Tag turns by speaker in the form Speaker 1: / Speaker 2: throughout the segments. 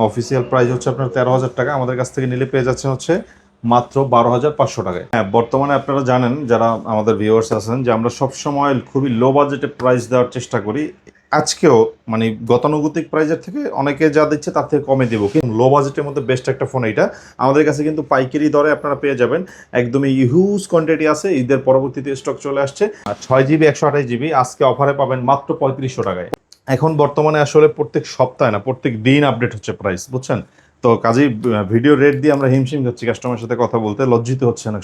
Speaker 1: Official price হচ্ছে আপনার 13,000 টাকা, আমাদের কাছ থেকে নিলে পেয়ে যাচ্ছেন হচ্ছে মাত্র 12,500 টাকায়। হ্যাঁ, বর্তমানে আপনারা জানেন যারা আমাদের ভিউয়ার্স আছেন যে আমরা সবসময় খুবই লো বাজেটে প্রাইস দেওয়ার চেষ্টা করি। আজকেও মানে গতানুগতিক প্রাইজের থেকে অনেকে যা দিচ্ছে তার থেকে কমে দেবো, কিন্তু লো বাজেটের মধ্যে বেস্ট একটা ফোন এইটা। আমাদের কাছে কিন্তু পাইকারি দরে আপনারা পেয়ে যাবেন, একদমই হিউজ কোয়ান্টিটি আছে, ঈদের পরবর্তীতে স্টক চলে আসছে। 6 জিবি 128 জিবি আজকে অফারে পাবেন মাত্র 3500 টাকায়। এখন বর্তমানে আসলে প্রত্যেক সপ্তাহে না প্রত্যেক দিন আপডেট হচ্ছে প্রাইস, বুঝছেন? তো কাজেই ভিডিও রেট দিয়ে আমরা হিমশিম হচ্ছি কাস্টমারের সাথে কথা বলতে, লজ্জিত হচ্ছে না।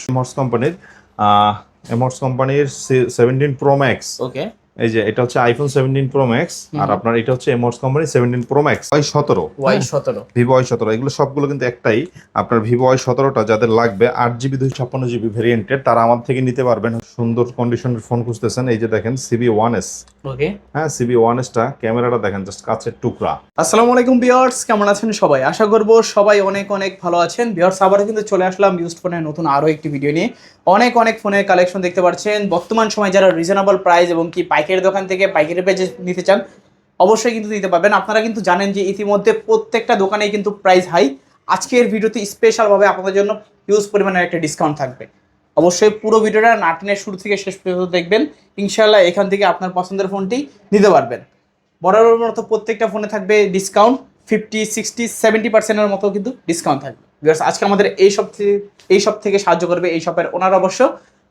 Speaker 1: এমহর্স কোম্পানির 17 প্রো ম্যাক্স।
Speaker 2: ওকে,
Speaker 1: এই যে এটা হচ্ছে আইফোন 17 প্রো ম্যাক্স, আর আপনার এটা হচ্ছে এমহর্স company 17 pro max
Speaker 2: Y17
Speaker 1: Vivo Y17। এগুলো সবগুলো কিন্তু একটাই, আপনার ভিভো Y17টা যাদের লাগবে 8 জিবি 256 জিবি ভেরিয়েন্টের তারা আমার থেকে নিতে পারবেন। সুন্দর কন্ডিশনের ফোন খুঁজতেছেন, এই যে দেখেন CB1S।
Speaker 2: ওকে,
Speaker 1: হ্যাঁ, CB1S টা ক্যামেরাটা দেখেন জাস্ট কাচের টুকরা।
Speaker 2: আসসালামু আলাইকুম ভিউয়ার্স, কেমন আছেন সবাই? আশা করব সবাই অনেক অনেক ভালো আছেন। ভিউয়ার্স, আবারও কিন্তু চলে আসলাম ইউজড ফোনের নতুন আরও একটি ভিডিও নিয়ে। অনেক অনেক ফোনের কালেকশন দেখতে পাচ্ছেন। বর্তমান সময় যারা রিজনেবল প্রাইস এবং কি পাইকারি দোকান থেকে পাইকারি প্রাইসে নিতে চান অবশ্যই কিন্তু নিতে পারবেন। আপনারা কিন্তু জানেন যে ইতিমধ্যে প্রত্যেকটা দোকানেই কিন্তু প্রাইস হাই। আজকের ভিডিওতে স্পেশালভাবে আপনাদের জন্য হিউজ পরিমাণের একটা ডিসকাউন্ট থাকবে। অবশ্যই পুরো ভিডিওটা না টেনে শুরু থেকে শেষ পর্যন্ত দেখবেন। ইনশাআল্লাহ এখান থেকে আপনার পছন্দের ফোনটি নিতে পারবেন। বরাবর মতো প্রত্যেকটা ফোনে থাকবে ডিসকাউন্ট 50, 60, 70%-এর মতো কিন্তু ডিসকাউন্ট থাকবে। ভিউয়ার্স, আজকে আমাদের এই সব থেকে সাহায্য করবে এই শপের ওনার অবশ্য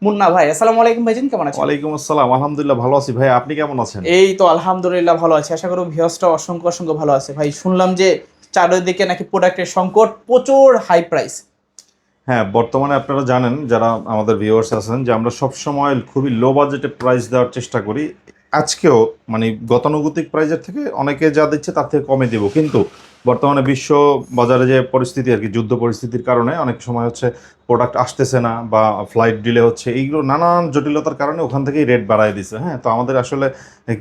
Speaker 2: মুন্না ভাই। আসসালামু আলাইকুম ভাইজান, কেমন আছেন?
Speaker 1: ওয়ালাইকুম আসসালাম, আলহামদুলিল্লাহ ভালো আছি ভাই, আপনি কেমন আছেন?
Speaker 2: এই তো আলহামদুলিল্লাহ ভালো আছি। আশা করি ভিউয়ার্সটা অসংখ্য অসংখ্য ভালো আছে। ভাই, শুনলাম যে চারিদিকে নাকি প্রোডাক্টের সংকট, প্রচুর হাই প্রাইস।
Speaker 1: হ্যাঁ, বর্তমানে আপনারা জানেন যারা আমাদের ভিউয়ার্স আছেন যে আমরা সবসময় খুবই লো বাজেটে প্রাইস দেওয়ার চেষ্টা করি। আজকেও মানে গতানুগতিক প্রাইজের থেকে অনেকে যা দিচ্ছে তার থেকে কমে দেবো, কিন্তু বর্তমানে বিশ্ব বাজারে যে পরিস্থিতি আর কি, যুদ্ধ পরিস্থিতির কারণে অনেক সময় হচ্ছে প্রোডাক্ট আসতেছে না বা ফ্লাইট ডিলে হচ্ছে, এইগুলো নানান জটিলতার কারণে ওখান থেকেই রেট বাড়ায় দিছে। হ্যাঁ, তো আমাদের আসলে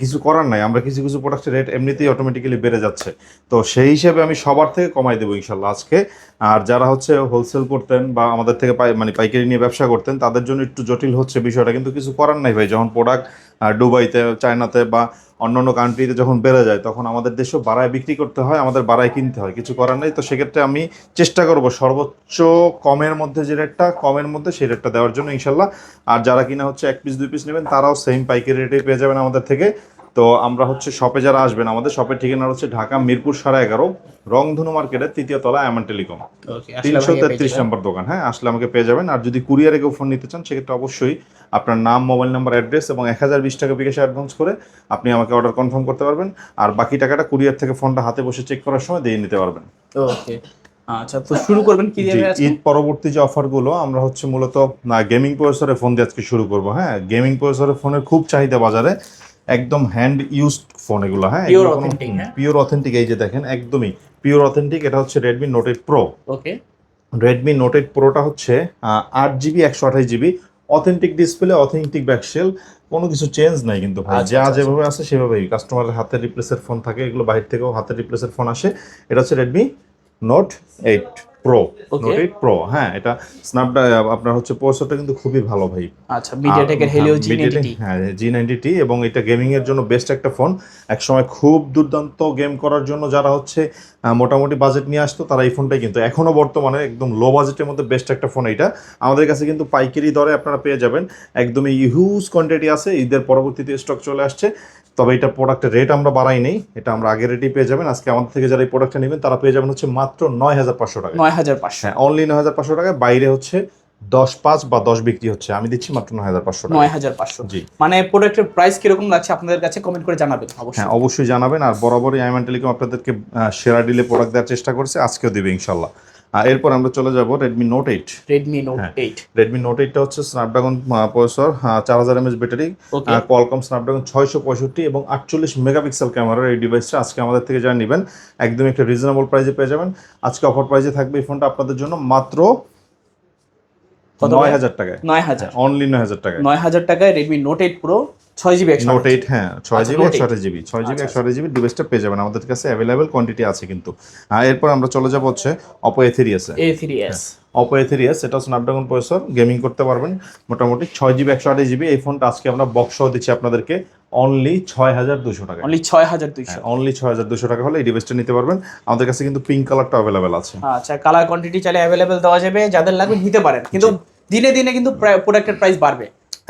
Speaker 1: কিছু করার নাই, আমরা কিছু কিছু প্রোডাক্টের রেট এমনিতেই অটোমেটিক্যালি বেড়ে যাচ্ছে। তো সেই হিসেবে আমি সবার থেকে কমাই দেবো ইনশাল্লাহ আজকে। আর যারা হচ্ছে হোলসেল করতেন বা আমাদের থেকে মানে পাইকারি নিয়ে ব্যবসা করতেন তাদের জন্য একটু জটিল হচ্ছে বিষয়টা, কিন্তু কিছু করার নাই ভাই। যখন প্রোডাক্ট দুবাইতে, চায়নাতে বা অন্যান্য কান্ট্রিতে যখন বেড়ে যায় তখন আমাদের দেশেও বাড়ায় বিক্রি করতে হয়, আমাদের বাড়ায় কিনতে হয়, কিছু করার নেই। তো সেক্ষেত্রে আমি চেষ্টা করব সর্বোচ্চ কমের মধ্যে যে রেটটা, কমের মধ্যে সেই রেটটা দেওয়ার জন্য ইনশাল্লাহ। আর যারা কিনা হচ্ছে 1 পিস 2 পিস নেবেন তারাও সেম পাইকারি রেটে পেয়ে যাবেন আমাদের থেকে। তো আমরা হচ্ছে শপে যারা আসবেন, আমাদের শপের ঠিকানা হচ্ছে ঢাকা মিরপুর 11.5 রংধনু মার্কেটের 3য় তলা এমন টেলিকম, 333 নম্বর দোকান। হ্যাঁ, আসলে আমাকে পেয়ে যাবেন। আর যদি কুরিয়ারে কেউ ফোন নিতে চান সেক্ষেত্রে অবশ্যই আপনার নাম, মোবাইল নাম্বার, অ্যাড্রেস এবং 1020 টাকা বিকাশে অ্যাডভান্স করে আপনি আমাকে অর্ডার কনফার্ম করতে পারবেন। আর বাকি টাকাটা কুরিয়ার থেকে ফোনটা হাতে বসে চেক করার সময় দিয়ে নিতে পারবেন।
Speaker 2: ওকে, আচ্ছা, তো শুরু করবেন কি দিয়ে আজকে?
Speaker 1: ঈদ পরবর্তী যে অফারগুলো, আমরা হচ্ছে মূলত গেমিং প্রসেসরে ফোন দিয়ে আজকে শুরু করবো। হ্যাঁ, গেমিং প্রসেসরে ফোনের খুব চাহিদা বাজারে, একদম হ্যান্ড ইউজড ফোন এগুলো। হ্যাঁ, পিওর অথেন্টিক। এই যে দেখেন একদমই পিওর অথেন্টিক। এটা হচ্ছে রেডমি নোট 8 প্রো।
Speaker 2: ওকে,
Speaker 1: রেডমি নোট 8 প্রোটা হচ্ছে 8 GB 128 GB, authentic display, authentic back shell, কোনো কিছু চেঞ্জ নাই কিন্তু ভাই। যা যেভাবে আছে সেভাবেই কাস্টমারের হাতের রিপ্লেসের ফোন থাকে, এগুলো বাইরে থেকেও হাতের রিপ্লেসের ফোন আসে। এটা হচ্ছে Redmi note 8 pro. Note 8 pro, হ্যাঁ, এটা স্ন্যাপড্রাগন আপনার হচ্ছে প্রসেসরটা কিন্তু খুবই ভালো ভাই।
Speaker 2: আচ্ছা, মিডিয়াটেকের হেলিও G90T।
Speaker 1: হ্যাঁ, G90T, এবং এটা গেমিং এর জন্য বেস্ট একটা ফোন। একসময় খুব দুর্দান্ত গেম করার জন্য যারা হচ্ছে মোটামুটি বাজেট নিয়ে আসতো তারা এই ফোনটাই, কিন্তু এখনো বর্তমানে একদম লো বাজেটের মধ্যে বেস্ট একটা ফোন এইটা। আমাদের কাছে কিন্তু পাইকারি দরে আপনারা পেয়ে যাবেন, একদমই হিউজ কোয়ান্টিটি আছে, ঈদের পরবর্তীতে স্টক চলে আসছে। তবে এটা প্রোডাক্টের রেট আমরা বাড়াই নেই, এটা আমরা আগের রেটেই পেয়ে যাবেন। আজকে আমাদের থেকে যারা এই প্রোডাক্টটা নেবেন তারা পেয়ে যাবেন হচ্ছে মাত্র 9,500 টাকা।
Speaker 2: 9,500,
Speaker 1: হ্যাঁ, অনলি 9,500 টাকায়। বাইরে হচ্ছে 10.5 বা 10 বিক্রি হচ্ছে, আমি দিচ্ছি মাত্র 9,500 টাকা।
Speaker 2: 9,500।
Speaker 1: জি,
Speaker 2: মানে প্রোডাক্টের প্রাইস কিরকম লাগছে আপনাদের কাছে কমেন্ট করে জানাবেন অবশ্যই।
Speaker 1: হ্যাঁ অবশ্যই জানাবেন। আর বরাবরই আইমান টেলিকম আপনাদেরকে সেরা ডিলে প্রোডাক্ট দেওয়ার চেষ্টা করছে, আজকেও দিবে ইনশাল্লাহ। আর এরপর আমরা চলে যাব Redmi note 8।
Speaker 2: Redmi note 8,
Speaker 1: Redmi note 8টা হচ্ছে Snapdragon processor, 4000 mAh battery, Qualcomm Snapdragon 665 এবং 48 মেগাপিক্সেল ক্যামেরার এই ডিভাইসটা আজকে আমাদের থেকে যারা নেবেন একদম একটা রিজনেবল প্রাইসে পেয়ে যাবেন। আজকে অফার প্রাইসে থাকবে এই ফোনটা আপনাদের জন্য মাত্র 9,000 টাকায়।
Speaker 2: 9,000,
Speaker 1: অনলি 9,000 টাকায়।
Speaker 2: 9,000 টাকায় Redmi note 8 pro 6GB
Speaker 1: note 8, হ্যাঁ 6GB 128GB, 6GB 128GB ডিভাইসটা পেয়ে যাবেন আমাদের কাছে, অ্যাভেলেবেল কোয়ান্টিটি আছে কিন্তু। এরপর আমরা চলে যাব হচ্ছে Oppo A3s।
Speaker 2: A3s
Speaker 1: Oppo A3s, এটা স্ন্যাপড্রাগন প্রসেসর, গেমিং করতে পারবেন মোটামুটি 6GB 128GB। এই ফোনটা আজকে আমরা বক্স সহ দিচ্ছি আপনাদেরকে অনলি 6200 টাকা।
Speaker 2: অনলি 6200।
Speaker 1: অনলি 6200 টাকা হলে এই ডিভাইসটা নিতে পারবেন। আমাদের কাছে কিন্তু পিঙ্ক কালারটা অ্যাভেলেবেল আছে।
Speaker 2: আচ্ছা, কালার কোয়ান্টিটি চাইলে অ্যাভেলেবেল দেওয়া যাবে, যাদের লাগবে নিতে পারেন, কিন্তু দিনে দিনে কিন্তু প্রোডাক্টের প্রাইস বাড়বে।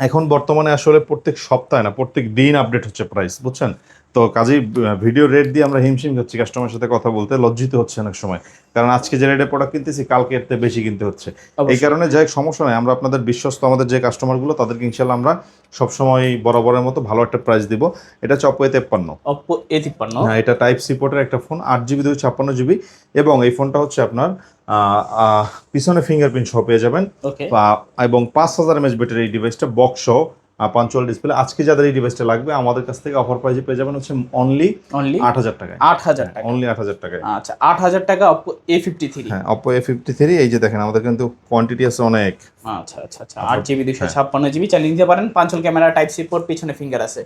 Speaker 1: এখন বর্তমানে আসলে প্রত্যেক সপ্তাহে না প্রত্যেক দিন আপডেট হচ্ছে প্রাইস, বুঝছেন তো, কাজেই ভিডিও রেট দিয়ে আমরা হিমশিম খাচ্ছি কাস্টমারের সাথে কথা বলতে, লজ্জিত হচ্ছে অনেক সময়, কারণ আজকে যে রেটে প্রোডাক্ট কিনতেছি কালকে এর থেকে বেশি কিনতে হচ্ছে। এই কারণে যাই সমস্যা নাই, আমরা আপনাদের বিশ্বস্ত আমাদের যে কাস্টমারগুলো তাদেরকে ইনশাল্লাহ আমরা সবসময় বরাবরের মতো ভালো একটা প্রাইস দিব। এটা হচ্ছে অপো A53।
Speaker 2: অপো A53,
Speaker 1: হ্যাঁ, এটা টাইপ সি পোর্টের একটা ফোন, 8GB 256GB, এবং এই ফোনটা হচ্ছে আপনার পিছনে ফিঙ্গারপ্রিন্ট সহ পেয়ে যাবেন,
Speaker 2: ওকে,
Speaker 1: এবং 5000 mAh ব্যাটারি। এই ডিভাইসটা বক্স সহ পাঞ্চুয়াল ডিসপ্লে। আজকে যাদের এই ডিভাইসটা লাগবে আমাদের কাছ থেকে অফার প্রাইসে পেয়ে যাবেন হচ্ছে অনলি 8000 টাকায়।
Speaker 2: 8000 টাকা,
Speaker 1: অনলি 8000 টাকায়।
Speaker 2: আচ্ছা 8000 টাকা অপো A53।
Speaker 1: হ্যাঁ, অপো A53। এই যে দেখেন আমাদের কিন্তু কোয়ান্টিটি আছে অনেক।
Speaker 2: আচ্ছা আচ্ছা আচ্ছা, 8GB 256GB চালিয়ে নিতে পারেন। পাঞ্চুয়াল ক্যামেরা, টাইপ সি পোর্ট, পিছনে ফিঙ্গার আছে,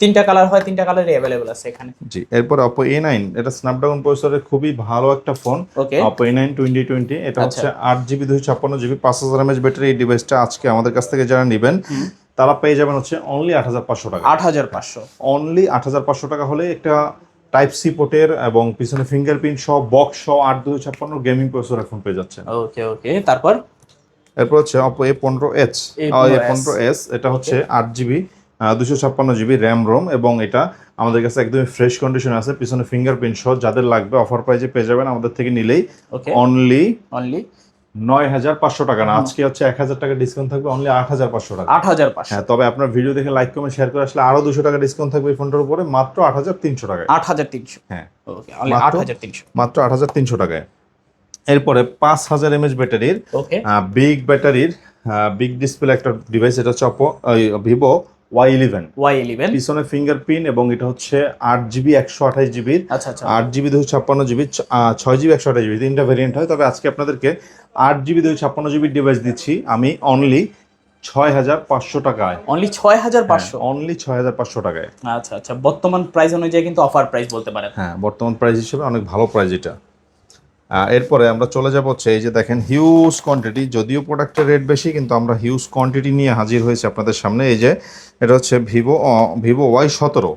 Speaker 2: 3টা কালার হয়, 3টা কালারই অ্যাভেলেবল আছে এখানে।
Speaker 1: জি, এরপর অপো A9, এটা স্ন্যাপড্রাগন প্রসেসরের খুবই ভালো একটা ফোন।
Speaker 2: ওকে,
Speaker 1: অপো A9 2020, এটা হচ্ছে 8GB 256GB 5000 mAh ব্যাটারি। এই ডিভাইসটা আজকে আমাদের কাছ থেকে যারা নেবেন তারা পেয়ে যাবেন হচ্ছে অনলি 8500 টাকা।
Speaker 2: 8500,
Speaker 1: অনলি 8500 টাকা হলে একটা টাইপ সি পোর্টের এবং পিছনে ফিঙ্গারপ্রিন্ট সহ বক্স সহ 8256 গেমিং প্রসেসর এখন পেয়ে যাচ্ছেন।
Speaker 2: ওকে ওকে, তারপর
Speaker 1: এরপর হচ্ছে অপো A15s। A15s এটা হচ্ছে 8GB 256GB র্যাম রোম, এবং এটা আমাদের কাছে একদমই ফ্রেশ কন্ডিশনে আছে, পিছনে ফিঙ্গারপ্রিন্ট সহ। যাদের লাগবে অফার প্রাইসে পেয়ে যাবেন আমাদের থেকে নিলেই অনলি 9500 টাকা না, আজকে হচ্ছে 1000 টাকা ডিসকাউন্ট থাকবে, অনলি 8500 টাকা।
Speaker 2: 8500।
Speaker 1: হ্যাঁ, তবে আপনার ভিডিও দেখে লাইক কমেন্ট শেয়ার করে আসলে আরো 200 টাকা ডিসকাউন্ট থাকবে এই ফোনটার উপরে, মাত্র 8300 টাকায়।
Speaker 2: 8300,
Speaker 1: হ্যাঁ,
Speaker 2: ওকে, অনলি 8300,
Speaker 1: মাত্র 8300 টাকায়। এরপরে 5000 mAh ব্যাটারির,
Speaker 2: ওকে,
Speaker 1: বিগ ব্যাটারির, বিগ ডিসপ্লে একটা ডিভাইস, এটা হচ্ছে অপো ভিভো Y11। পিছনে ফিঙ্গারপ্রিন্ট, এবং এটা হচ্ছে 8GB 128GB,
Speaker 2: আচ্ছা আচ্ছা,
Speaker 1: 8GB 256GB, 6GB 128GB, 3টা ভেরিয়েন্ট হয়। তবে আজকে আপনাদেরকে 8GB 256GB ডিভাইস দিচ্ছি আমি অনলি 6500 টাকায়।
Speaker 2: অনলি 6500,
Speaker 1: অনলি 6500 টাকায়।
Speaker 2: আচ্ছা আচ্ছা, বর্তমান প্রাইস অনুযায়ী কিন্তু অফার প্রাইস বলতে পারেন।
Speaker 1: হ্যাঁ, বর্তমান প্রাইস হিসেবে অনেক ভালো প্রাইস এটা। এরপরে আমরা চলে যাব হচ্ছে এই যে দেখেন হিউজ কোয়ান্টিটি, যদিও প্রোডাক্টের রেট বেশি কিন্তু আমরা হিউজ কোয়ান্টিটি নিয়ে হাজির হয়েছি আপনাদের সামনে। এই যে এটা হচ্ছে ভিভো Y17।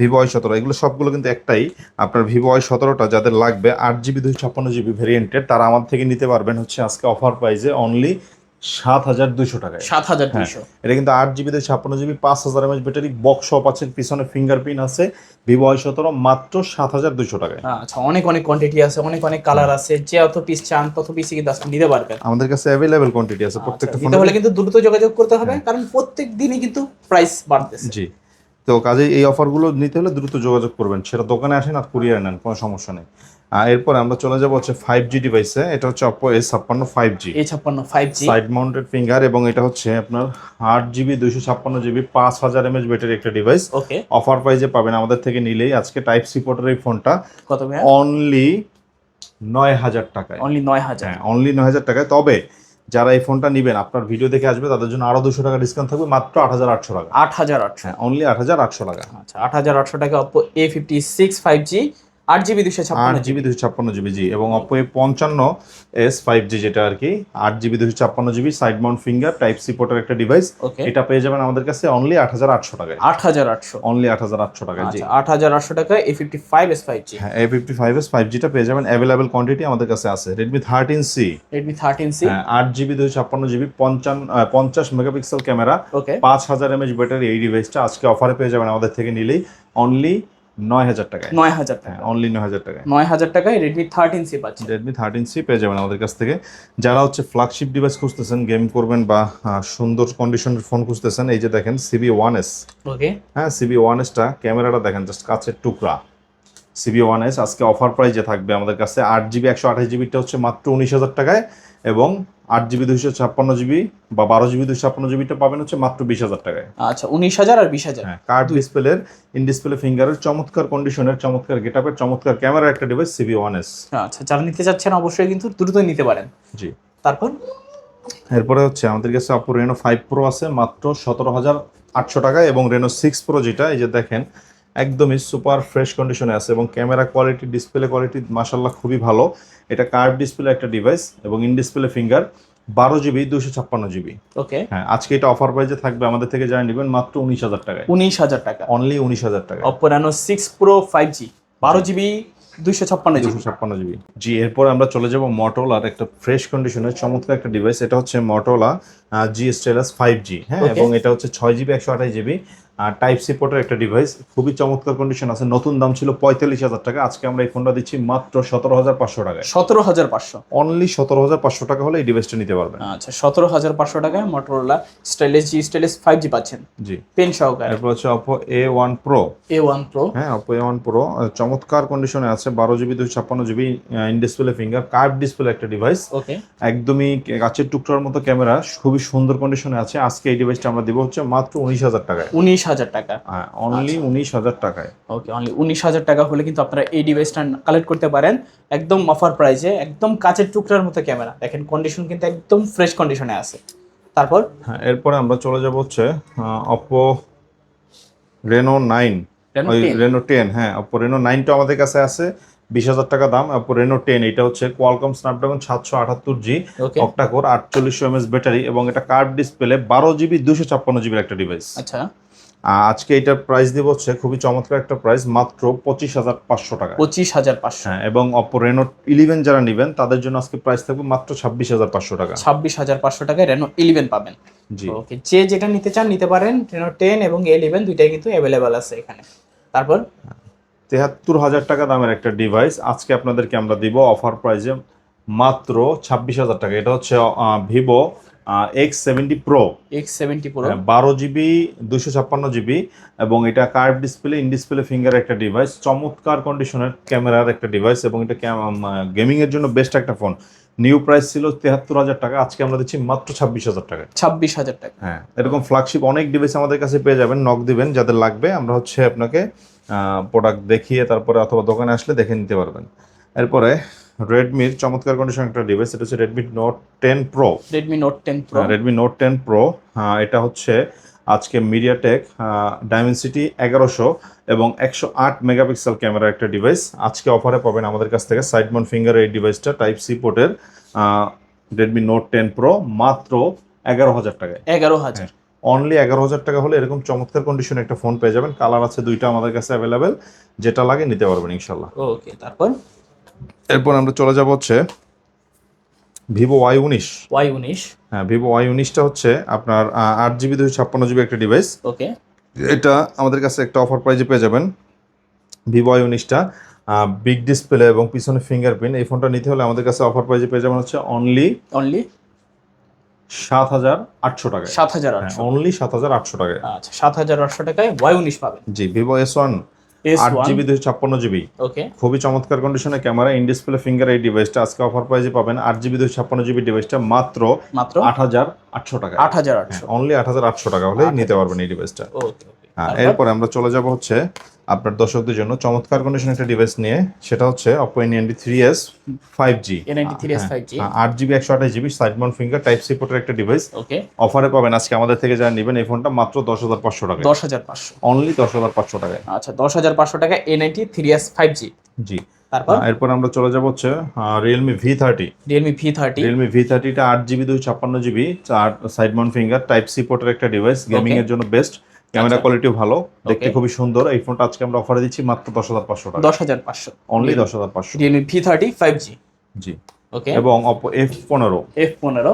Speaker 1: ভিভো Y17, এগুলো সবগুলো কিন্তু একটাই। আপনার ভিভো Y17টা যাদের লাগবে 8GB 256GB ভেরিয়েন্টের, তারা আমার থেকে নিতে পারবেন হচ্ছে আজকে অফার প্রাইসে অনলি 7200 টাকায়।
Speaker 2: 7200,
Speaker 1: এটা কিন্তু 8GB 256GB 5000 mAh battery, box সহ পাচ্ছেন, পিছনে ফিঙ্গারপ্রিন্ট আছে, ভিভো Y17 মাত্র 7200 টাকায়।
Speaker 2: আচ্ছা, অনেক অনেক কোয়ান্টিটি আছে, অনেক অনেক কালার আছে, যে অত পিস চান তত পিসই কিন্তু আজকে নিতে পারবেন।
Speaker 1: আমাদের কাছে অ্যাভেলেবেল কোয়ান্টিটি আছে প্রত্যেকটা
Speaker 2: নিতে হলে কিন্তু দ্রুত যোগাযোগ করতে হবে, কারণ প্রত্যেক দিনই কিন্তু প্রাইস বাড়তেছে।
Speaker 1: জি, তো কাজে এই অফারগুলো নিতে হলে দ্রুত যোগাযোগ করবেন, সেটা দোকানে আসেন আর কুরিয়ার নেন, কোনো সমস্যা নেই। এরপর আমরা চলে যাব হচ্ছে 5G ডিভাইসে। এটা হচ্ছে Oppo A56 5G, side mounted finger, এবং এটা হচ্ছে আপনার 8GB 256GB 5000 mAh ব্যাটারি একটা ডিভাইস।
Speaker 2: ওকে,
Speaker 1: অফার প্রাইসে পাবেন আমাদের থেকে নিলেই আজকে টাইপ সি পোর্টের এই ফোনটা
Speaker 2: কত ভাই?
Speaker 1: অনলি 9000 টাকায়।
Speaker 2: অনলি 9000,
Speaker 1: হ্যাঁ, অনলি 9000 টাকায়। তবে যারা এই ফোনটা নেবেন আপনার ভিডিও দেখে আসবে তাদের জন্য আরো 200 টাকা ডিসকাউন্ট থাকবে, মাত্র 8800 টাকা।
Speaker 2: 8800,
Speaker 1: হ্যাঁ, অনলি 8800 টাকা।
Speaker 2: আচ্ছা, 8800 টাকা Oppo A56 5G, 8GB
Speaker 1: 256GB, জি, এবং অপো A55s 5G, যেটা আর কি 8GB 256GB side mount finger type C পোর্টের একটা ডিভাইস। এটা পেয়ে যাবেন আমাদের কাছে অনলি 8800 টাকায়।
Speaker 2: 8800,
Speaker 1: অনলি 8800 টাকায়। জি,
Speaker 2: 8800 টাকায় A55s 5G।
Speaker 1: হ্যাঁ, A55s 5Gটা পেয়ে যাবেন, অ্যাভেলেবল কোয়ান্টিটি আমাদের কাছে আছে। Redmi 13C, হ্যাঁ, 8GB 256GB 50 মেগাপিক্সেল ক্যামেরা,
Speaker 2: ওকে,
Speaker 1: 5000 mAh ব্যাটারি। এই ডিভাইসটা আজকে অফারে পেয়ে যাবেন আমাদের থেকে নিলেই অনলি 9000 টাকায়।
Speaker 2: 9000 টাকা,
Speaker 1: অনলি 9000 টাকায়।
Speaker 2: 9000 টাকায় Redmi 13C পাচ্ছেন।
Speaker 1: Redmi 13C পেয়ে যাবেন আমাদের কাছ থেকে। যারা হচ্ছে ফ্ল্যাগশিপ ডিভাইস খুঁজতেছেন, গেম করবেন বা সুন্দর কন্ডিশনের ফোন খুঁজতেছেন, এই যে দেখেন CB1S।
Speaker 2: ওকে,
Speaker 1: হ্যাঁ, CB1Sটা ক্যামেরাটা দেখেন জাস্ট কাছের টুকরা। CB1S আজকে অফার প্রাইসে থাকবে আমাদের কাছে। 8GB 128GBটা হচ্ছে মাত্র 19000 টাকায়, এবং 8GB 256GB বা 12GB 256GBটা পাবেন হচ্ছে মাত্র 20000 টাকায়।
Speaker 2: আচ্ছা, 19000 আর 20000।
Speaker 1: হ্যাঁ, কার্ড ডিসপ্লের, ইন ডিসপ্লে ফিঙ্গারের, চমৎকার কন্ডিশনের, চমৎকার গেটআপের, চমৎকার ক্যামেরার একটা ডিভাইস CB1S।
Speaker 2: আচ্ছা, যারা নিতে চাচ্ছেন অবশ্যই কিন্তু দ্রুত নিতে পারেন।
Speaker 1: জি,
Speaker 2: তারপর
Speaker 1: এরপরে হচ্ছে আমাদের কাছে অপো Reno 5 Pro আছে মাত্র 17800 টাকায়, এবং Reno 6 Pro যেটা, এই যে দেখেন একদমই সুপার ফ্রেশ কন্ডিশনে আছে এবং ক্যামেরা কোয়ালিটি, ডিসপ্লে কোয়ালিটি মাশাআল্লাহ খুবই ভালো। এটা কার্ভ ডিসপ্লে একটা ডিভাইস এবং in display finger, 12GB 256GB।
Speaker 2: ওকে,
Speaker 1: হ্যাঁ, আজকে এটা অফার প্রাইসে থাকবে, আমাদের থেকে যারা নেবেন মাত্র 19,000 টাকায়।
Speaker 2: 19,000 টাকা।
Speaker 1: অনলি 19,000 টাকায়।
Speaker 2: Oppo Reno 6 Pro 5G 12GB 256GB।
Speaker 1: 256GB। জি, এরপর আমরা চলে যাব মোটরোলার একটা ফ্রেশ কন্ডিশনের চমৎকার একটা ডিভাইস। এটা হচ্ছে মোটরোলা জি স্টাইলাস 5G। হ্যাঁ,
Speaker 2: Okay.
Speaker 1: এবং এটা হচ্ছে 6GB 128GB টাইপ সি পোর্টের একটা ডিভাইস, খুবই চমৎকার কন্ডিশন আছে। নতুন দাম ছিল 45,000 টাকা, আজকে আমরা এই ফোনটা দিচ্ছি মাত্র 17,500 টাকায়।
Speaker 2: 17,500।
Speaker 1: অনলি 17,500 টাকা হলে এই ডিভাইসটা নিতে পারবেন।
Speaker 2: আচ্ছা, 17,500 টাকায় Motorola Stylus G Stylus 5G পাচ্ছেন
Speaker 1: জি,
Speaker 2: পেন সহকারে।
Speaker 1: এরপর হচ্ছে Oppo A1 Pro।
Speaker 2: A1 Pro।
Speaker 1: হ্যাঁ, Oppo A1 Pro চমৎকার কন্ডিশনে আছে, 12GB 256GB in display finger, curve display একটা ডিভাইস।
Speaker 2: ওকে,
Speaker 1: একদমই কাচের টুকরার মতো ক্যামেরা, খুবই সুন্দর কন্ডিশনে আছে। আজকে এই ডিভাইসটা আমরা দিব হচ্ছে মাত্র 19,000 টাকায়।
Speaker 2: 19,000 টাকা।
Speaker 1: হ্যাঁ, অনলি 19,000 টাকায়।
Speaker 2: ওকে, অনলি 19,000 টাকা হলে কিন্তু আপনারা এই ডিভাইসটা কালেক্ট করতে পারেন একদম অফার প্রাইসে। একদম কাচের টুকরার মতো ক্যামেরা, দেখেন কন্ডিশন কিন্তু একদম ফ্রেশ কন্ডিশনে আছে। তারপর
Speaker 1: হ্যাঁ, এরপরে আমরা চলে যাব হচ্ছে Oppo Reno 9,
Speaker 2: Reno
Speaker 1: ওই
Speaker 2: 10।
Speaker 1: Reno 10। হ্যাঁ, Oppo Reno 9টা আমাদের কাছে আছে, 20,000 টাকা দাম। Oppo Reno 10, এটা হচ্ছে কোয়ালকম স্ন্যাপড্রাগন 778G
Speaker 2: ওকে,
Speaker 1: অক্টা কোর, 4800 mAh ব্যাটারি এবং এটা কার্ভ ডিসপ্লে, 12GB 256GB একটা ডিভাইস।
Speaker 2: আচ্ছা,
Speaker 1: আজকে এটার প্রাইস দিব হচ্ছে খুবই চমৎকার একটা প্রাইস, মাত্র 25,500 টাকা।
Speaker 2: 25,500।
Speaker 1: হ্যাঁ, এবং Oppo Reno 11 যারা নেবেন তাদের জন্য আজকে প্রাইস থাকবে মাত্র 26,500 টাকা।
Speaker 2: 26,500 টাকায় Reno 11 পাবেন।
Speaker 1: জি,
Speaker 2: ওকে, যে যেটা নিতে চান নিতে পারেন। Reno 10 এবং 11 দুইটাই কিন্তু অ্যাভেলেবেল আছে এখানে। তারপর
Speaker 1: 73,000 টাকা দামের একটা ডিভাইস আজকে আপনাদেরকে আমরা দিব অফার প্রাইসে মাত্র 26,000 টাকা। এটা হচ্ছে Vivo X70 Pro,
Speaker 2: X70 Pro।
Speaker 1: 12GB 256GB এবং এটা curve display, in display finger একটা ডিভাইস, চমৎকার কন্ডিশনের ক্যামেরার একটা ডিভাইস এবং এটা গেমিং এর জন্য বেস্ট একটা ফোন। নিউ প্রাইস ছিল 73,000 টাকা, আজকে আমরা দিচ্ছি মাত্র 26,000 টাকা।
Speaker 2: 26,000 টাকা।
Speaker 1: হ্যাঁ, এরকম ফ্ল্যাগশিপ অনেক ডিভাইস আমাদের কাছে পেয়ে যাবেন, নক দিবেন যাদের লাগবে, আমরা হচ্ছে আপনাকে প্রোডাক্ট দেখিয়ে তারপরে অথবা দোকানে আসলে দেখে নিতে পারবেন। এরপরে রেডমির চমৎকার কন্ডিশন একটা ডিভাইস, এটা হচ্ছে Redmi Note 10 Pro।
Speaker 2: Redmi Note 10 Pro।
Speaker 1: Redmi Note 10 Pro, এটা হচ্ছে আজকে মিডিয়াটেক ডাইমেনসিটি 1100 এবং 108 মেগাপিক্সেল ক্যামেরা একটা ডিভাইস। আজকে অফারে পাবেন আমাদের কাছ থেকে সাইড মাউন্ট ফিঙ্গার এই ডিভাইসটা, টাইপ সি পোর্টের Redmi Note 10 Pro মাত্র 11,000 টাকায়।
Speaker 2: 11,000।
Speaker 1: অনলি 11,000 টাকা হলে এরকম চমৎকার কন্ডিশনে একটা ফোন পেয়ে যাবেন। কালার আছে দুইটা আমাদের কাছে অ্যাভেলেবেল, যেটা লাগে নিতে পারবেন ইনশাল্লাহ।
Speaker 2: ওকে, তারপর
Speaker 1: এরপর আমরা চলে যাব হচ্ছে ভিভো Y19।
Speaker 2: Y19।
Speaker 1: হ্যাঁ, ভিভো Y19টা হচ্ছে আপনার 8GB 256GB একটা ডিভাইস।
Speaker 2: ওকে,
Speaker 1: এটা আমাদের কাছে একটা অফার প্রাইজে পেয়ে যাবেন। ভিভো Y19টা বিগ ডিসপ্লে এবং পিছনে ফিঙ্গারপ্রিন্ট, এই ফোনটা নিতে হলে আমাদের কাছে অফার প্রাইজে পেয়ে যাবেন হচ্ছে অনলি 7,800 টাকায়।
Speaker 2: 7,800।
Speaker 1: অনলি 7,800 টাকায়।
Speaker 2: আচ্ছা, 7,800 টাকায় Y19 পাবেন।
Speaker 1: জি, ভিভো S1 8GB 256GB,
Speaker 2: ওকে,
Speaker 1: খুবই চমৎকার কন্ডিশনে ক্যামেরা, ইন ডিসপ্লে ফিঙ্গার এই ডিভাইসটা আজকে অফার প্রাইজে পাবেন 8GB 256GB ডিভাইসটা মাত্র 8,800 টাকা।
Speaker 2: 8,800।
Speaker 1: অনলি 8,800 টাকা হলে নিতে পারবেন এই ডিভাইসটা।
Speaker 2: ওকে,
Speaker 1: হ্যাঁ, এরপরে আমরা চলে যাব হচ্ছে আপনার দর্শকদের জন্য চমৎকার কন্ডিশন একটা ডিভাইস নিয়ে, সেটা হচ্ছে Oppo A93s 5G।
Speaker 2: A93s 5G
Speaker 1: 8GB 128GB side mount finger type C পোর্টের একটা ডিভাইস।
Speaker 2: ওকে,
Speaker 1: অফারে পাবেন আজকে আমাদের থেকে যারা নেবেন এই ফোনটা মাত্র 10,500 টাকা।
Speaker 2: 10,500।
Speaker 1: অনলি 10,500 টাকায়।
Speaker 2: আচ্ছা, 10,500 টাকা A93s 5G।
Speaker 1: জি,
Speaker 2: তারপর
Speaker 1: এরপর আমরা চলে যাব হচ্ছে Realme V30।
Speaker 2: Realme V30।
Speaker 1: Realme V30টা 8GB 256GB side mount finger type C পোর্টের একটা ডিভাইস, গেমিং এর জন্য বেস্ট, ক্যামেরা কোয়ালিটিও ভালো, দেখতে খুবই সুন্দর। এই ফোনটা আজকে আমরা অফারে দিচ্ছি মাত্র 10,500 টাকা।
Speaker 2: 10,500।
Speaker 1: অনলি 10,500।
Speaker 2: Realme V30 5G।
Speaker 1: জি,
Speaker 2: ওকে,
Speaker 1: এবং Oppo F15
Speaker 2: F15।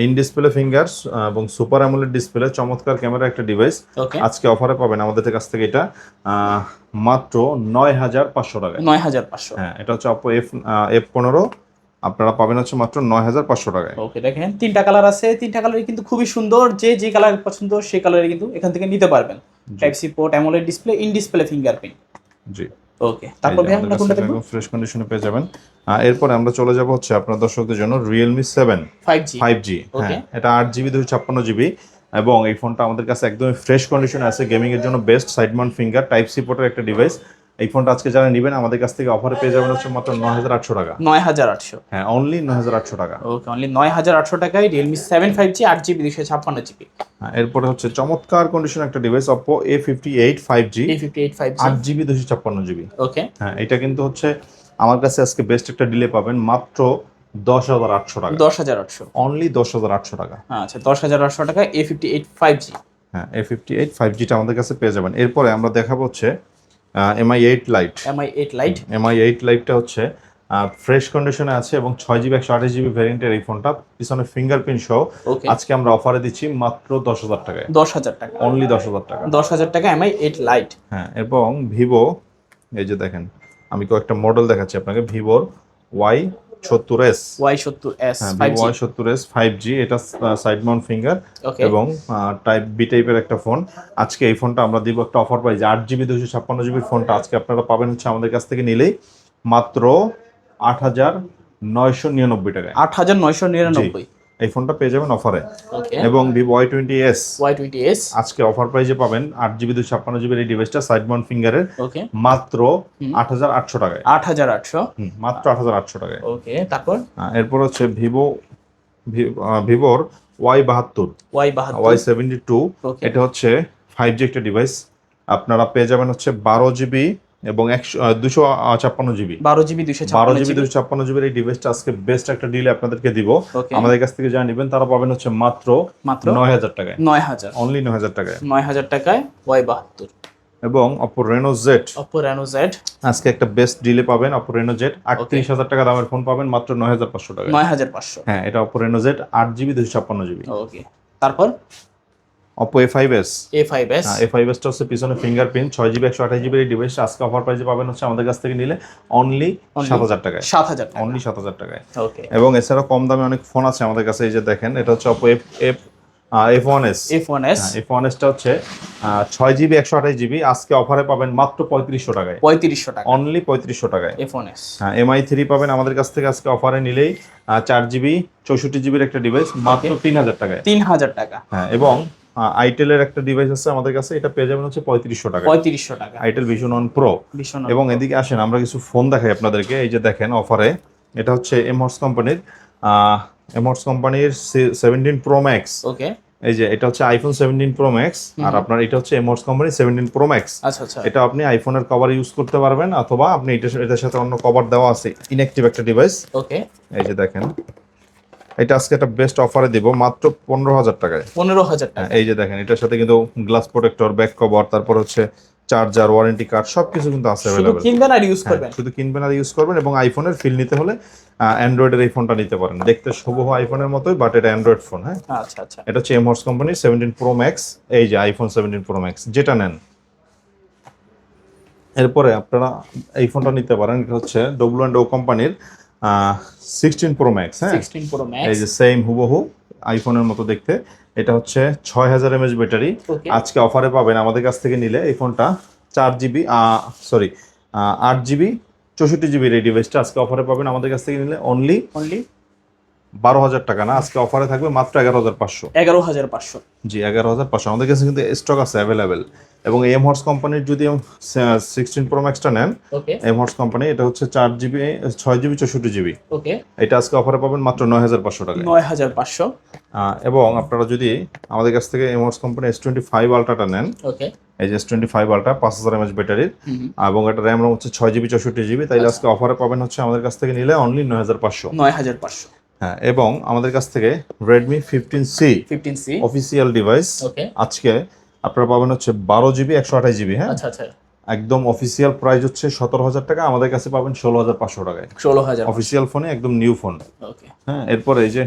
Speaker 1: In display finger এবং সুপার অ্যামোলেড ডিসপ্লে, চমৎকার ক্যামেরা একটা ডিভাইস।
Speaker 2: ওকে,
Speaker 1: আজকে অফারে পাবেন আমাদের কাছ থেকে এটা মাত্র 9,500 টাকায়।
Speaker 2: 9,500।
Speaker 1: হ্যাঁ, এটা হচ্ছে Oppo F15, আপনারা পাবেন হচ্ছে মাত্র 9,500 টাকায়।
Speaker 2: ওকে, দেখেন তিনটা কালার আছে, তিনটা কালারই কিন্তু খুবই সুন্দর। যে যে কালার পছন্দ সেই কালারে কিন্তু এখান থেকে নিতে পারবেন। Type C port, AMOLED display, in display fingerprint.
Speaker 1: জি,
Speaker 2: ওকে, তারপর ভাই আমরা কোনটা দেখব?
Speaker 1: ফ্রেশ কন্ডিশনে পেয়ে যাবেন। এরপর আমরা চলে যাব হচ্ছে আপনার দর্শকদের জন্য Realme 7 5G। হ্যাঁ, এটা 8GB 256GB এবং এই ফোনটা আমাদের কাছে একদমই ফ্রেশ কন্ডিশনে আছে, গেমিং এর জন্য best, side mount finger type C পোর্টের একটা ডিভাইস। এই ফোনটা আজকে যারা নেবেন আমাদের কাছ থেকে অফারে পেয়ে যাবেন হচ্ছে মাত্র 9800 টাকা।
Speaker 2: 9800।
Speaker 1: হ্যাঁ, অনলি 9800 টাকা।
Speaker 2: ওকে, অনলি 9800 টাকায় Realme 7 5G 8GB 256GB।
Speaker 1: হ্যাঁ, এরপরে হচ্ছে চমৎকার কন্ডিশন একটা device Oppo A58 5G,
Speaker 2: A58 5G
Speaker 1: 8GB 256GB।
Speaker 2: ওকে,
Speaker 1: হ্যাঁ, এটা কিন্তু হচ্ছে আমার কাছে আজকে বেস্ট একটা ডিলে পাবেন মাত্র 10800 টাকা।
Speaker 2: 10800।
Speaker 1: অনলি 10800 টাকা।
Speaker 2: আচ্ছা, 10800 টাকায় A58 5G।
Speaker 1: হ্যাঁ, A58 5Gটা আমাদের কাছে পেয়ে যাবেন। এরপরে আমরা দেখাবো হচ্ছে MI8 Lite।
Speaker 2: MI8 Lite।
Speaker 1: MI8 Liteটা হচ্ছে ফ্রেশ কন্ডিশনে আছে এবং 6GB 128GB ভ্যারিয়েন্টের এই ফোনটা পিছনে ফিঙ্গারপ্রিন্ট সহ
Speaker 2: ওকে,
Speaker 1: আজকে আমরা অফারে দিচ্ছি মাত্র 10000 টাকায়।
Speaker 2: 10000 টাকা।
Speaker 1: অনলি 10000 টাকা।
Speaker 2: 10000 টাকা MI8 Lite।
Speaker 1: হ্যাঁ, এবং ভিভো, এই যে দেখেন আমি কয়েকটা মডেল দেখাচ্ছি আপনাকে। ভিভোর Y70s,
Speaker 2: Y70s
Speaker 1: হ্যাঁ
Speaker 2: 5G।
Speaker 1: Y70s 5G, এটা সাইড মাউন্ট ফিঙ্গার
Speaker 2: ওকে,
Speaker 1: এবং টাইপ বি টাইপের একটা ফোন। আজকে এই ফোনটা আমরা দিব একটা অফার প্রাইস 8GB 256GB ফোনটা আজকে আপনারা পাবেন হচ্ছে আমাদের কাছ থেকে নিলেই মাত্র 8999 টাকায়।
Speaker 2: 8999।
Speaker 1: এই ফোনটা পেয়ে যাবেন অফারে।
Speaker 2: ওকে,
Speaker 1: এবং ভিভো Y20s
Speaker 2: Y20s
Speaker 1: আজকে অফার প্রাইসে পাবেন 8GB 256GB এই ডিভাইসটা সাইড মাউন্ট ফিঙ্গারের
Speaker 2: ওকে,
Speaker 1: মাত্র 8800 টাকায়।
Speaker 2: 8800।
Speaker 1: মাত্র 8800 টাকায়।
Speaker 2: ওকে, তারপর
Speaker 1: এরপর হচ্ছে ভিভোর Y72
Speaker 2: Y72
Speaker 1: Y72,
Speaker 2: ওকে,
Speaker 1: এটা হচ্ছে 5G একটা ডিভাইস। আপনারা পেয়ে যাবেন হচ্ছে 12GB এবং 256GB।
Speaker 2: 12GB
Speaker 1: 12GB
Speaker 2: 256GB
Speaker 1: 256GB এই ডিভাইসটা আজকে বেস্ট একটা ডিলে আপনাদেরকে দিব।
Speaker 2: ওকে,
Speaker 1: আমাদের কাছ থেকে যা নেবেন তারা পাবেন হচ্ছে মাত্র 9000 টাকায়।
Speaker 2: 9000।
Speaker 1: অনলি 9000 টাকায়।
Speaker 2: 9000 টাকায় Y72।
Speaker 1: এবং Oppo Reno Z
Speaker 2: Oppo Reno Z
Speaker 1: আজকে একটা বেস্ট ডিলে পাবেন। Oppo Reno Z 38000 টাকা দামের ফোন পাবেন মাত্র 9500 টাকায়।
Speaker 2: 9500।
Speaker 1: হ্যাঁ, এটা Oppo Reno Z 8GB 256GB।
Speaker 2: ওকে, তারপর
Speaker 1: Oppo A5s।
Speaker 2: A5s
Speaker 1: A5s টা হচ্ছে পিছনে ফিঙ্গারপ্রিন্ট 6GB 128GB এই ডিভাইসটা আজকে অফার প্রাইসে পাবেন হচ্ছে আমাদের কাছ থেকে নিলে অনলি 7000 টাকায়।
Speaker 2: 7000 টাকা।
Speaker 1: অনলি 7000 টাকায়।
Speaker 2: ওকে,
Speaker 1: এবং এছাড়াও কম দামে অনেক ফোন আছে আমাদের কাছে। এই যে দেখেন, এটা হচ্ছে Oppo F1s।
Speaker 2: F1s
Speaker 1: F1s টা হচ্ছে 6GB 128GB আজকে অফারে পাবেন মাত্র 3500 টাকায়।
Speaker 2: 3500 টাকা।
Speaker 1: অনলি 3500 টাকায়।
Speaker 2: F1s
Speaker 1: হ্যাঁ, MI3 পাবেন আমাদের কাছ থেকে আজকে অফারে নিলেই 4GB 64GBর একটা ডিভাইস মাত্র 3000 টাকায়।
Speaker 2: 3000 টাকা।
Speaker 1: হ্যাঁ, এবং আইটেলের একটা ডিভাইস আছে আমাদের কাছে, এটা পেয়ে যাবেন হচ্ছে 3500 টাকায়।
Speaker 2: 3500 টাকা।
Speaker 1: Itel vision on pro.
Speaker 2: ভীষণ।
Speaker 1: এবং এদিকে আসেন আমরা কিছু ফোন দেখাই আপনাদেরকে। এই যে দেখেন অফারে, এটা হচ্ছে এমহর্স কোম্পানির 17 Pro Max।
Speaker 2: ওকে,
Speaker 1: এই যে এটা হচ্ছে আইফোন 17 Pro Max, আর আপনার এটা হচ্ছে এমহর্স কোম্পানি 17 Pro Max।
Speaker 2: আচ্ছা আচ্ছা,
Speaker 1: এটা আপনি আইফোনের কভার ইউজ করতে পারবেন অথবা আপনি এটার সাথে অন্য কভার দেওয়া আছে, ইনঅ্যাক্টিভ একটা ডিভাইস।
Speaker 2: ওকে,
Speaker 1: এই যে দেখেন, এটা আজকে একটা বেস্ট অফারে দিব মাত্র 15000 টাকায়।
Speaker 2: 15000 টাকা।
Speaker 1: এই যে দেখেন, এটার সাথে কিন্তু গ্লাস প্রোটেক্টর, ব্যাক কভার, তারপর হচ্ছে চার্জার, ওয়ারেন্টি কার্ড সবকিছু কিন্তু আছে
Speaker 2: শুধু
Speaker 1: অ্যাভেলেবেল।
Speaker 2: কিনবেন আর ইউজ করবেন।
Speaker 1: শুধু কিনবেন আর ইউজ করবেন। এবং আইফোনের ফিল নিতে হলে অ্যান্ড্রয়েডের এই ফোনটা নিতে পারেন। দেখতে হুবহু আইফোনের মতোই, বাট এটা অ্যান্ড্রয়েড ফোন। হ্যাঁ,
Speaker 2: আচ্ছা আচ্ছা,
Speaker 1: এটা হচ্ছে এমহর্স কোম্পানির 17 Pro Max। এই যে আইফোন 17 Pro Max যেটা নেন, এরপরে আপনারা এই ফোনটা নিতে পারেন। এটা হচ্ছে W&O কোম্পানির 16 Pro Max। হ্যাঁ,
Speaker 2: 16 Pro Max
Speaker 1: এই যে সেম হুবহু আইফোনের মতো দেখতে। এটা হচ্ছে 6000 mAh ব্যাটারি।
Speaker 2: ওকে,
Speaker 1: আজকে অফারে পাবেন আমাদের কাছ থেকে নিলে এই ফোনটা 8GB 64GB এই ডিভাইসটা আজকে অফারে পাবেন আমাদের কাছ থেকে নিলে অনলি
Speaker 2: অনলি
Speaker 1: 12000 টাকা না, আজকে অফারে থাকবে মাত্র 11500।
Speaker 2: 11500।
Speaker 1: জি, 11500। আমাদের কাছে কিন্তু স্টক আছে অ্যাভেলেবেল। এবং এমহর্স কোম্পানির যদি 16 Pro Max-টা নেন,
Speaker 2: ওকে,
Speaker 1: এমহর্স কোম্পানি, এটা হচ্ছে 4GB 6GB 64GB।
Speaker 2: ওকে,
Speaker 1: এটা আজকে অফারে পাবেন মাত্র 9500 টাকায়।
Speaker 2: 9500।
Speaker 1: এবং আপনারা যদি আমাদের কাছ থেকে এমহর্স কোম্পানি S25 আলট্রাটা নেন,
Speaker 2: ওকে,
Speaker 1: এই যে S25 আলট্রা 5000 mAh ব্যাটারির, এবং এটা র্যাম হচ্ছে 6GB 64GB, তাইলে আজকে অফারে পাবেন হচ্ছে আমাদের কাছ থেকে নিলে অনলি 9500।
Speaker 2: 9500।
Speaker 1: হ্যাঁ, এবং আমাদের কাছ থেকে Redmi 15C
Speaker 2: 15C
Speaker 1: official device
Speaker 2: ওকে,
Speaker 1: আজকে আপনারা পাবেন হচ্ছে 12GB 128GB। হ্যাঁ,
Speaker 2: আচ্ছা আচ্ছা,
Speaker 1: একদম অফিসিয়াল প্রাইস হচ্ছে 17000 টাকা, আমাদের কাছে পাবেন 16500 টাকায়।
Speaker 2: 16000।
Speaker 1: অফিসিয়াল ফোনে একদম নিউ ফোন।
Speaker 2: ওকে,
Speaker 1: হ্যাঁ, এরপরে এই যে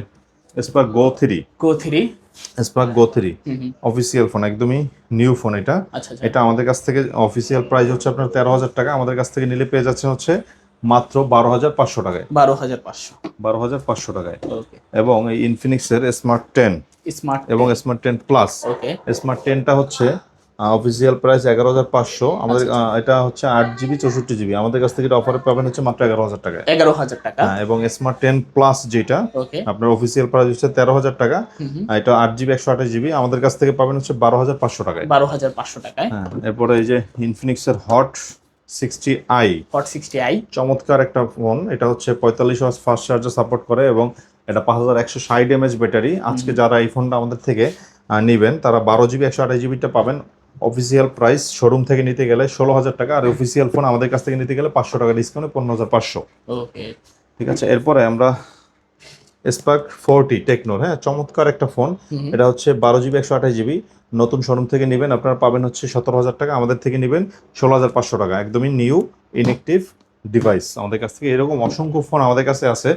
Speaker 1: Spark Go 3
Speaker 2: Go 3
Speaker 1: Spark Go 3 official phone, একদমই নিউ ফোন এটা।
Speaker 2: আচ্ছা আচ্ছা,
Speaker 1: এটা আমাদের কাছ থেকে অফিসিয়াল প্রাইস হচ্ছে আপনার 13000 টাকা, আমাদের কাছ থেকে নিলে পেয়ে যাচ্ছেন হচ্ছে মাত্র 12500 টাকায়।
Speaker 2: 12500।
Speaker 1: 12500 টাকায়।
Speaker 2: ওকে,
Speaker 1: এবং এই ইনফিনিক্সের স্মার্ট 10
Speaker 2: স্মার্ট
Speaker 1: এবং স্মার্ট 10 প্লাস,
Speaker 2: ওকে,
Speaker 1: স্মার্ট 10টা হচ্ছে অফিসিয়াল প্রাইস 11500। আমাদের এটা হচ্ছে 8GB 64GB, আমাদের কাছ থেকে এটা অফারে পাবেন হচ্ছে মাত্র 11000 টাকায়।
Speaker 2: 11000 টাকা।
Speaker 1: এবং স্মার্ট 10 প্লাস যেটা
Speaker 2: ওকে,
Speaker 1: আপনার অফিসিয়াল প্রাইস হচ্ছে 13000 টাকা, এটা 8GB 128GB, আমাদের কাছ থেকে পাবেন হচ্ছে 12500 টাকায়।
Speaker 2: 12500 টাকায়।
Speaker 1: হ্যাঁ, এরপরে এই যে ইনফিনিক্সের হট 60i
Speaker 2: হট 60i।
Speaker 1: চমৎকার একটা ফোন। এটা হচ্ছে 45 ওয়াট ফাস্ট চার্জার সাপোর্ট করে এবং এটা 5160 এমএএইচ ব্যাটারি। আজকে যারা এই ফোনটা আমাদের থেকে নেবেন তারা 12GB 128GBটা পাবেন। অফিসিয়াল প্রাইস শোরুম থেকে নিতে গেলে 16,000 টাকা, আর অফিসিয়াল ফোন আমাদের কাছ থেকে নিতে গেলে 500 টাকা ডিসকাউন্টে 15,500।
Speaker 2: ওকে,
Speaker 1: ঠিক আছে, এরপরে আমরা স্পার্ক 40 টেকনোর, হ্যাঁ চমৎকার একটা ফোন। এটা হচ্ছে 12GB 128GB। নতুন শোরুম থেকে নেবেন আপনারা পাবেন হচ্ছে 17,000 টাকা, আমাদের থেকে নেবেন 16,500 টাকা। একদমই নিউ ইনএক্টিভ ডিভাইস। আমাদের কাছ থেকে এরকম অসংখ্য ফোন আমাদের কাছে আছে।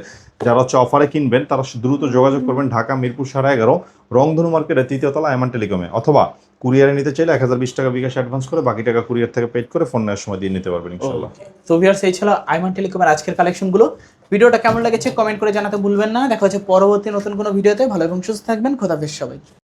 Speaker 1: যারা হচ্ছে অফারে কিনবেন তারা দ্রুত যোগাযোগ করবেন ঢাকা মিরপুর 11.5 রংধনু মার্কেটের 3য় তলা আইমান টেলিকমে, অথবা কুরিয়ারে নিতে চাইলে 1020 টাকা বিকাশ অ্যাডভান্স করে বাকি টাকা কুরিয়ার থেকে পেড করে ফোন নেওয়ার সময় দিয়ে নিতে পারবেন ইনশাআল্লাহ।
Speaker 2: তো ভিউয়ার্স, এই ছিল আইমান টেলিকমের আজকের কালেকশনগুলো। ভিডিওটা কেমন লেগেছে কমেন্ট করে জানাতে ভুলবেন না। দেখা হচ্ছে পরবর্তী নতুন কোনো ভিডিওতে। ভালো এবং সুস্থ থাকবেন। খোদাফেজ সবাই।